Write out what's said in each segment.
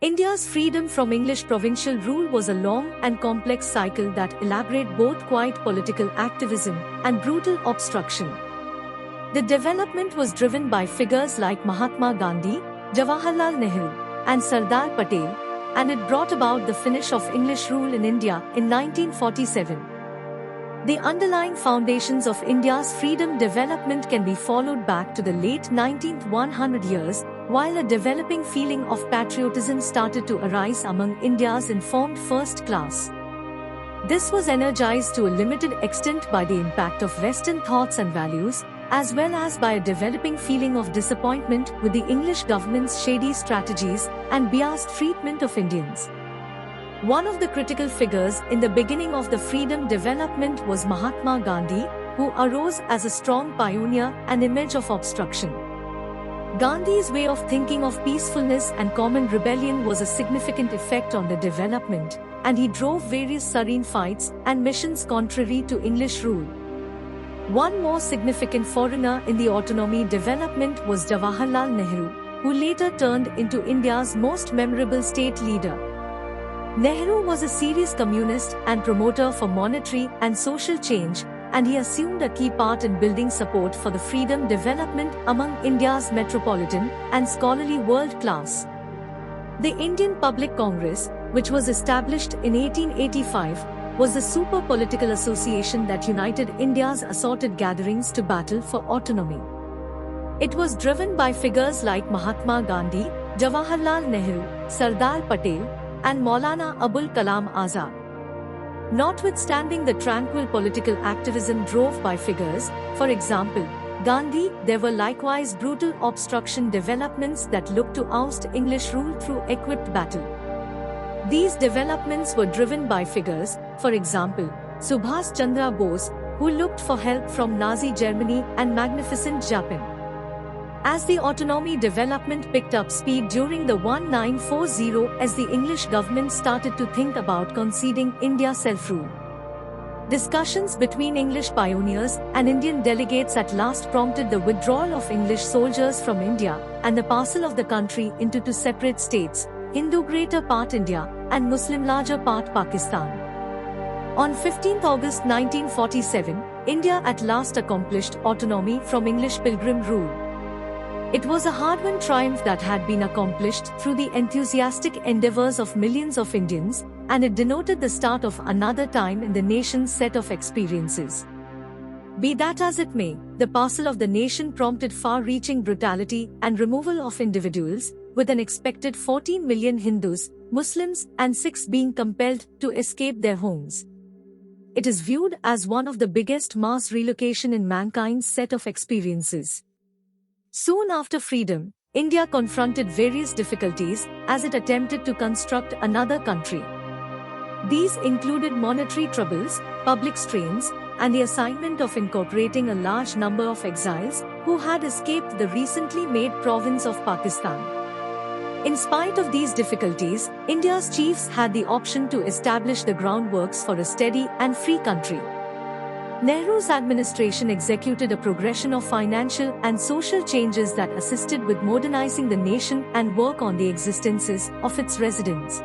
India's freedom from English provincial rule was a long and complex cycle that elaborated both quiet political activism and brutal obstruction. The development was driven by figures like Mahatma Gandhi, Jawaharlal Nehru, and Sardar Patel, and it brought about the finish of English rule in India in 1947. The underlying foundations of India's freedom development can be followed back to the late 19th 100 years, while a developing feeling of patriotism started to arise among India's informed first class. This was energized to a limited extent by the impact of Western thoughts and values, as well as by a developing feeling of disappointment with the English government's shady strategies and biased treatment of Indians. One of the critical figures in the beginning of the freedom development was Mahatma Gandhi, who arose as a strong pioneer and image of obstruction. Gandhi's way of thinking of peacefulness and common rebellion was a significant effect on the development, and he drove various serene fights and missions contrary to English rule. One more significant foreigner in the autonomy development was Jawaharlal Nehru, who later turned into India's most memorable state leader. Nehru was a serious communist and promoter for monetary and social change, and he assumed a key part in building support for the freedom development among India's metropolitan and scholarly world class. The Indian Public Congress, which was established in 1885, was the super political association that united India's assorted gatherings to battle for autonomy. It was driven by figures like Mahatma Gandhi, Jawaharlal Nehru, Sardar Patel, and Maulana Abul Kalam Azad. Notwithstanding the tranquil political activism drove by figures, for example, Gandhi, there were likewise brutal obstruction developments that looked to oust English rule through equipped battle. These developments were driven by figures, for example, Subhas Chandra Bose, who looked for help from Nazi Germany and magnificent Japan. As the autonomy development picked up speed during the 1940s as the English government started to think about conceding India self-rule. Discussions between English pioneers and Indian delegates at last prompted the withdrawal of English soldiers from India and the parcel of the country into two separate states, Hindu greater part India and Muslim larger part Pakistan. On 15 August 1947, India at last accomplished autonomy from English pilgrim rule. It was a hard-won triumph that had been accomplished through the enthusiastic endeavors of millions of Indians, and it denoted the start of another time in the nation's set of experiences. Be that as it may, the parcel of the nation prompted far-reaching brutality and removal of individuals, with an expected 14 million Hindus, Muslims, and Sikhs being compelled to escape their homes. It is viewed as one of the biggest mass relocation in mankind's set of experiences. Soon after freedom, India confronted various difficulties as it attempted to construct another country. These included monetary troubles, public strains, and the assignment of incorporating a large number of exiles who had escaped the recently made province of Pakistan. In spite of these difficulties, India's chiefs had the option to establish the groundworks for a steady and free country. Nehru's administration executed a progression of financial and social changes that assisted with modernizing the nation and work on the existences of its residents.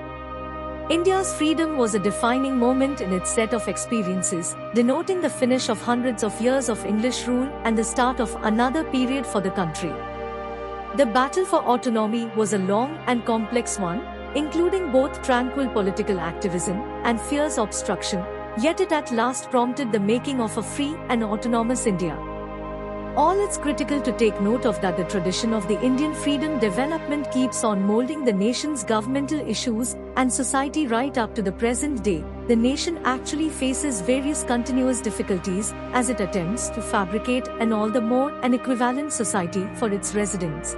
India's freedom was a defining moment in its set of experiences, denoting the finish of hundreds of years of English rule and the start of another period for the country. The battle for autonomy was a long and complex one, including both tranquil political activism and fierce obstruction, yet it at last prompted the making of a free and autonomous India. All it's critical to take note of that the tradition of the Indian freedom development keeps on molding the nation's governmental issues and society right up to the present day. The nation actually faces various continuous difficulties as it attempts to fabricate an all the more an equivalent society for its residents.